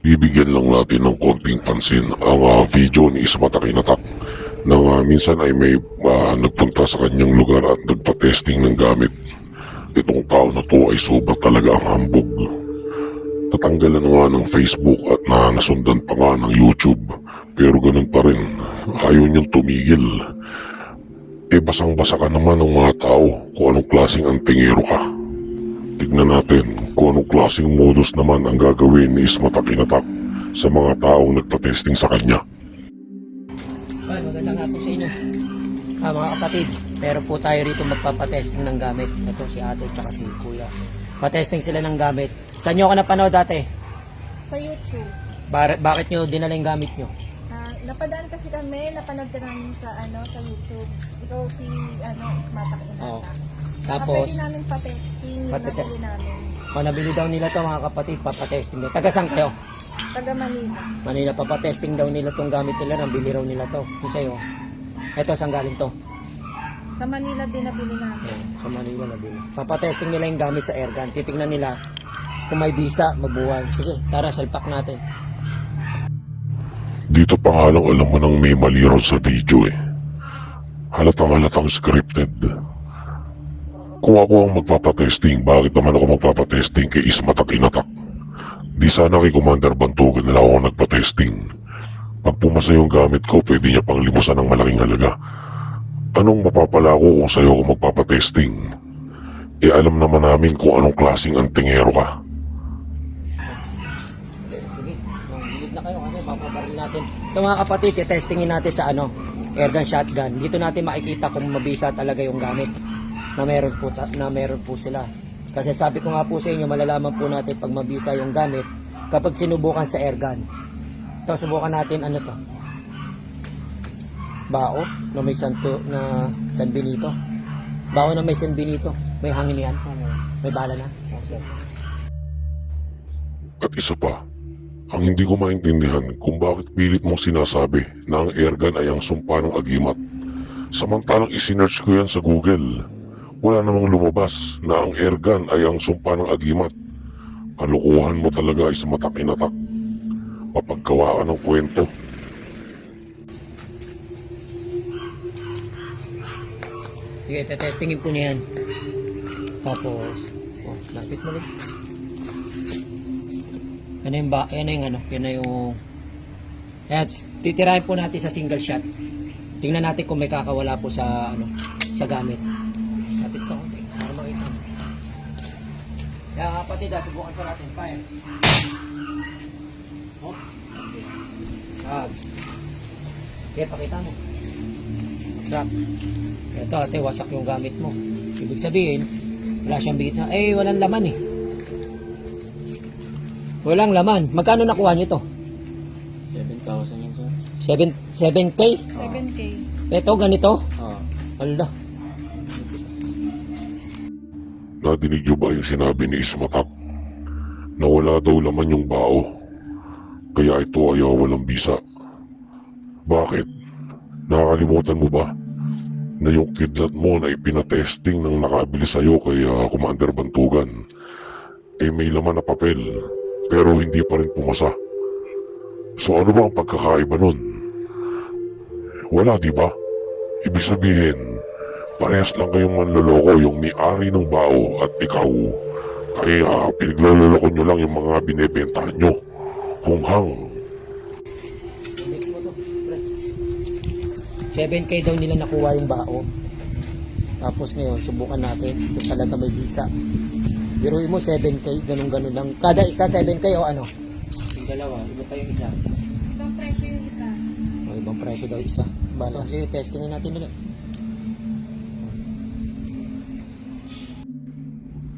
Bibigyan lang natin ng konting pansin ang video ni Isma Takinatak na minsan ay may nagpunta sa kanyang lugar at nagpa-testing ng gamit. Itong tao na to ay sobra talaga ang hambog. Natanggalan nga ng Facebook at nasundan pa nga ng YouTube, pero ganun pa rin, ayaw niyang tumigil. Basang-basa ka naman ng mga tao kung anong klaseng antingero ka. Tignan natin kung anong klaseng modus naman ang gagawin ni Isma Takinatak sa mga taong nagpa-testing sa kanya. Ay, magandang hapon sa inyo. Mga kapatid, meron po tayo rito magpapatesting ng gamit. Ito si ate at si kuya. Patesting sila ng gamit. Saan nyo ako napanood dati? Sa YouTube. Bakit nyo dinala yung gamit nyo? Napadaan kasi kami, napanood ka namin sa YouTube. Ikaw si Isma Takinatak. Oo. Tapos, Tapos, pwede namin pa-testing yung nabili namin. nabili daw nila to mga kapatid, papatesting daw. Taga saan kayo? Taga Manila. Manila, papatesting daw nila tong gamit nila, nabili raw nila to. Yung sa'yo, eto saan galing to? Sa Manila din nabili namin. Sa Manila nabili. Papatesting nila yung gamit sa airgun. Titignan nila kung may visa, magbuwag. Sige, tara, salpak natin. Dito pa nga lang alam mo nang may mali raw sa video eh. Halatang scripted. Kung ako ang magpapatesting, bakit naman ako magpapatesting kay Isma Takinatak? Di sana kay Commander Bantugan na lang ako nagpatesting. Pag pumasa yung gamit ko, pwede niya pang limusan ng malaking halaga. Anong mapapala ko kung sa'yo ako magpapatesting? Alam naman namin kung anong klaseng antingero ka. Sige, gilid na kayo kasi papabaril natin. Ito mga kapatid, testingin natin sa airgun shotgun. Dito natin makikita kung mabisa talaga yung gamit na meron po sila. Kasi sabi ko nga po sa inyo, malalaman po natin pag mabisa yung gamit kapag sinubukan sa airgun. Ito, subukan natin to. Bao na may San Benito. Bao na may San Benito. May hangin yan. May bala na. At isa pa, ang hindi ko maintindihan kung bakit pilit mong sinasabi na ang airgun ay ang sumpa ng agimat. Samantalang isinearch ko yan sa Google. Wala namang lumabas na ang airgun ay ang sumpa ng agimat. Kalukuhan mo talaga ay Isma Takinatak. Mapaggawa ka ng kwento. Sige, testingin po niya yan. Tapos, lapit mo rin. Yan na yung Ayan, titirahin po natin sa single shot. Tingnan natin kung may kakawala po sa sa gamit. Lapit ko konti para makita mo. Kaya kapatid, subukan pa natin. Fire. Oh. Sag. Okay, pakita mo. Sag. Ito ate, wasak yung gamit mo. Ibig sabihin, wala siyang bigit. Walang laman eh. Walang laman. Magkano nakuha niyo to? 7,000 yun, sir. 7K? 7K. Ito, ganito? Oo. Ala. Nadinig niyo ba yung sinabi ni Isma Tak? Na wala daw laman yung bao. Kaya ito ay walang bisa. Bakit? Nakakalimutan mo ba na yung kidlat mo na ipinatesting ng nakabili sa'yo kay Commander Bantugan may laman na papel pero hindi pa rin pumasa. So ano ba ang pagkakaiba nun? Wala, di ba? Ibig sabihin, parehas lang kayong manloloko, yung may-ari ng bao at ikaw ay pinagloloko nyo lang yung mga binebentahan nyo. Hunghang. 7K daw nila nakuha yung bao. Tapos ngayon, subukan natin kung talaga may visa. Biruin mo 7K, ganun-ganun lang. Kada isa 7K o ano? Yung dalawa, iba pa yung isa. Ibang presyo yung isa. Ibang presyo daw isa. Bala, sige, testingin natin ulit.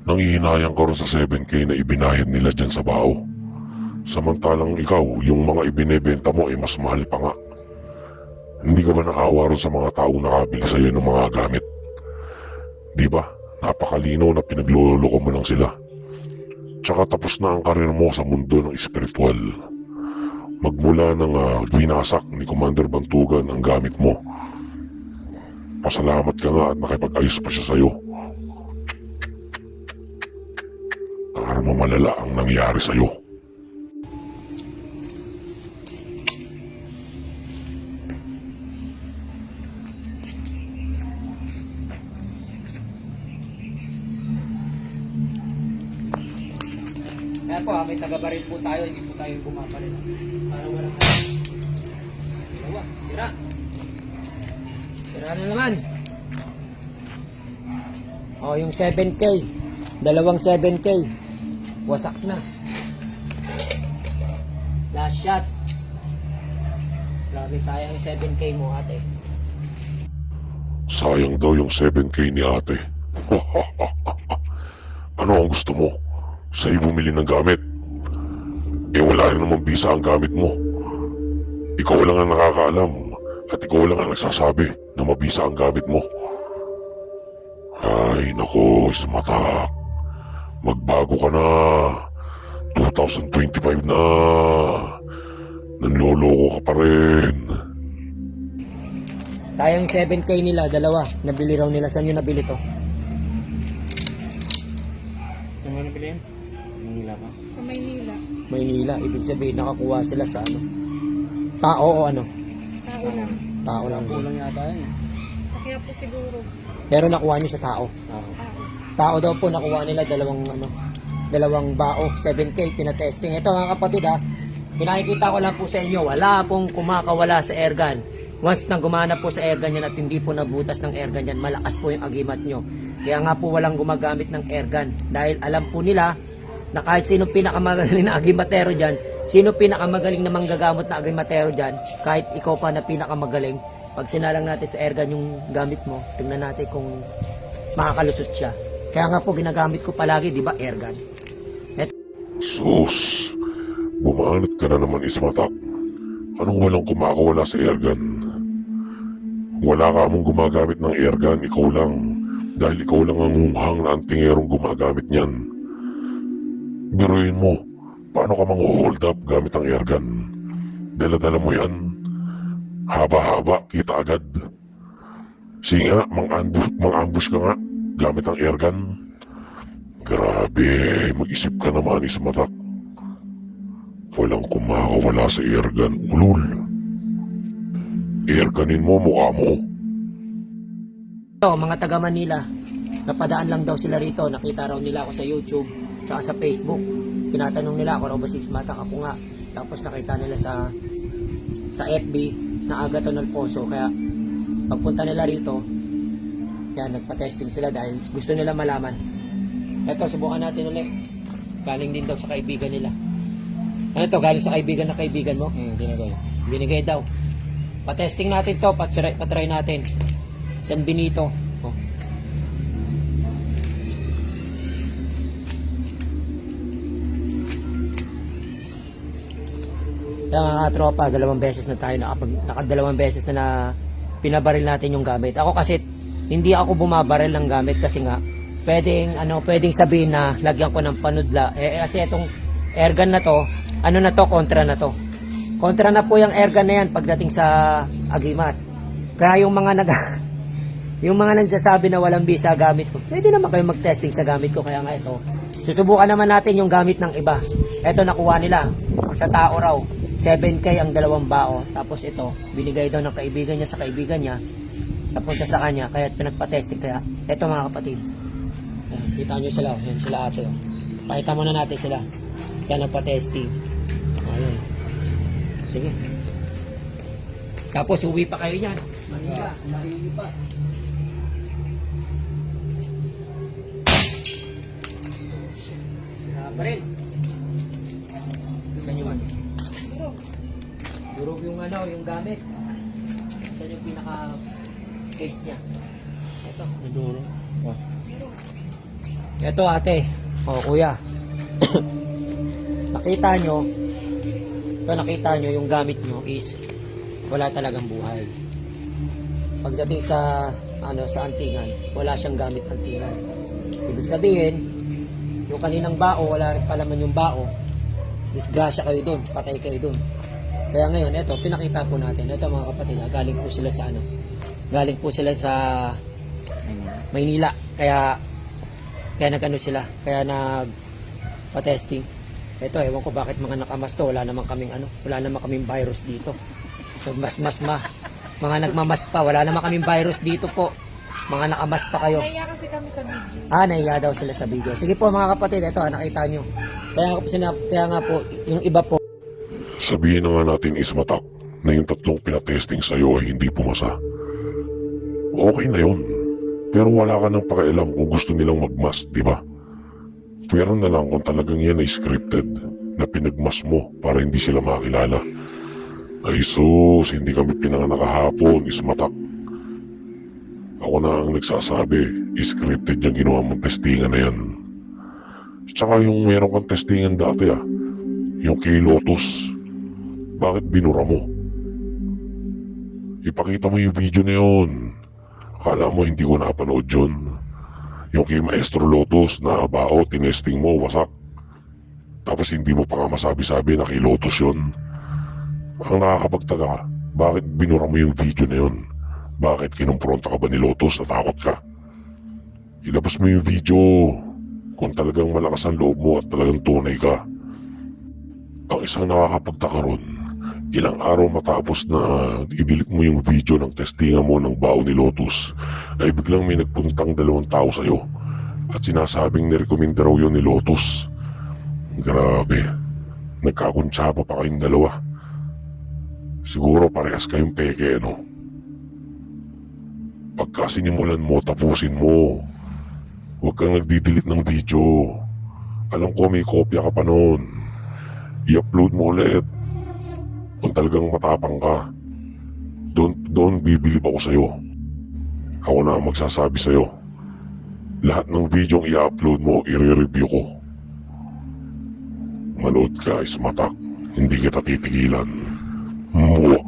Nangihinayang ka rin sa 7K na ibinayad nila dyan sa bao. Samantalang ikaw, yung mga ibinebenta mo ay mas mahal pa nga. Hindi ka ba naawa rin sa mga taong nakabili sa'yo ng mga gamit? Di ba? Napakalinaw na pinagloloko mo lang sila. Tsaka tapos na ang karir mo sa mundo ng espiritual. Magmula ng winasak ni Commander Bantugan ang gamit mo. Pasalamat ka nga at nakipag-ayos pa siya sa'yo. Karma malala ang nangyari sa'yo. po may taga-baril po tayo, hindi po tayo bumabaril. Para walang dalawa, sira. Sira na naman. O, yung 7K. Dalawang 7K. Wasak na. Last shot. Grabe, sayang yung 7K mo, ate. Sayang daw yung 7K ni ate. Ano ang gusto mo? Sa'yo bumili ng gamit. Eh wala rin namang bisa ang gamit mo. Ikaw lang ang nakakaalam at ikaw lang ang nagsasabi na mabisa ang gamit mo. Ay nako, Ismatak. Magbago ka na. 2025 na. Nanloloko ka pa rin. Sayang 7K nila, dalawa. Nabili raw nila. Saan nyo nabili to? Ano mo nabili yan? Manila pa. Sa Maynila. Maynila. Ibig sabihin, nakakuha sila sa ano? Tao o ano? Tao lang. Tao lang. Kulang yata yan. Sa kaya po siguro. Pero nakuha nyo sa tao. Oo. Tao. Tao daw po nakuha nila dalawang bao, 7K pinatesting. Ito mga kapatid ha, pinakikita ko lang po sa inyo, wala pong kumakawala sa airgun. Once nang gumana po sa airgun yan at hindi po nabutas ng airgun yan, malakas po yung agimat nyo. Kaya nga po walang gumagamit ng airgun. Dahil alam po nila na kahit sino pinakamagaling na agimatero dyan, sino pinakamagaling na manggagamot na agimatero dyan, kahit ikaw pa na pinakamagaling, pag sinalang natin sa airgun yung gamit mo, tingnan natin kung makakalusot siya. Kaya nga po ginagamit ko palagi, di ba, airgun. Sus, bumanat ka na naman, Ismatak. Anong walang kumakawala sa airgun? Wala ka among gumagamit ng airgun, ikaw lang. Dahil ikaw lang ang hunghang na antingerong gumagamit niyan. Biruin mo, paano ka mang-hold up gamit ang airgun? Dala-dala mo yan. Haba-haba, kita agad. Sige nga, mang-ambush ka nga gamit ang airgun. Grabe, mag-isip ka naman, Ismatak. Walang kumakawala sa airgun, ulul. Airgunin mo mukha mo. Ito, mga taga Manila, napadaan lang daw sila rito. Nakita raw nila ako sa YouTube, tsaka sa Facebook. Tinatanong nila ako raw ba si Ismatak, ako nga. Tapos nakita nila sa FB na Agaton Alfonso. Kaya pagpunta nila rito, yan, nagpa-testing sila dahil gusto nila malaman. Ito, subukan natin ulit. Galing din daw sa kaibigan nila. Ano to? Galing sa kaibigan na kaibigan mo? Binigay. Binigay daw. Pa-testing natin to, patry natin. San Benito. Oh. Kaya mga tropa, dalawang beses na tayo nakadalawang beses na pinabaril natin yung gamit. Ako kasi hindi ako bumabaril ng gamit kasi nga pwedeng sabihin na lagyan ko ng panudla. Kasi itong airgun na to, kontra na to. Kontra na po yung airgun na yan pagdating sa agimat. Kaya yung mga nagsasabi na walang bisa gamit ko, pwede naman kayo mag-testing sa gamit ko. Kaya nga ito, susubukan naman natin yung gamit ng iba. Ito nakuha nila sa tao raw. 7K ang dalawang bao. Tapos ito, binigay daw ng kaibigan niya sa kaibigan niya. Napunta sa kanya, kaya pinagpa-testing. Kaya ito mga kapatid. Ayan, kita nyo sila. Ayan, sila ate. Oh. Pakita muna natin sila. Kaya nagpa-testing. Ayan. Sige. Tapos uwi pa kayo niyan. Manila, narinig pa. Sira pa rin. Gusto nyo man. Durog yung yung gamit. Saan yung pinaka-case niya? Ito. Maduro. Oh. Ito ate. O kuya. nakita nyo yung gamit nyo is wala talagang buhay. Pagdating sa antingan, wala siyang gamit antingan. Ibig sabihin, yung kaninang bao, wala rin palaman yung bao. Disgrasya kayo dun, patay kayo dun. Kaya ngayon, ito, pinakita po natin. Ito mga kapatid, galing po sila sa galing po sila sa Maynila. Kaya nag-ano sila, kaya nag-patesting. Ito, ewan ko bakit mga nakamas to, wala naman kaming virus dito. Mga nagmamas pa, wala naman kaming virus dito po. Mga nakamas pa kayo. Naiya kasi kami sa video. Nahiya daw sila sa video. Sige po mga kapatid, ito nakita nyo. Kaya nga po, yung iba po, Sabihin na nga natin Ismatak na yung tatlong pinatesting sa'yo ay hindi pumasa. Okay na yun. Pero wala ka nang pakialam kung gusto nilang magmas, di ba? Pero na lang kung talagang yan ay scripted na pinagmas mo para hindi sila makilala. Ay sus, hindi kami pinanganak kahapon, Ismatak. Ako na ang nagsasabi, scripted yung ginawa mong testingan na yan. Tsaka yung meron kang testingan dati yung kay Lotus, bakit binura mo? Ipakita mo yung video na yun. Akala mo hindi ko napanood yun. Yung kay Maestro Lotus na bao, tinesting mo, wasak. Tapos hindi mo pa nga masabi-sabi na kay Lotus yun. Ang nakakapagtaka, bakit binura mo yung video na yun? Bakit kinumpronta ka ba ni Lotus? Natakot ka? Ilabas mo yung video kung talagang malakas ang loob mo at talagang tunay ka. Ang isang nakakapagtaka ron, ilang araw matapos na i-delete mo yung video ng testingan mo ng bao ni Lotus, ay biglang may nagpuntang 2 tao sa'yo at sinasabing nirekomenda raw yun ni Lotus. Grabe, nagkakuntsaba pa kayong dalawa. Siguro parehas kayong peke, no? Pagka sinimulan mo, tapusin mo. Huwag kang nagdi-delete ng video. Alam ko may kopya ka pa noon. I-upload mo ulit. Kung talagang matapang ka, doon bibilib ako sa'yo. Ako na ang magsasabi sa'yo. Lahat ng video ang i-upload mo, i-review ko. Manood ka, Ismatak. Hindi kita titigilan. Mwah.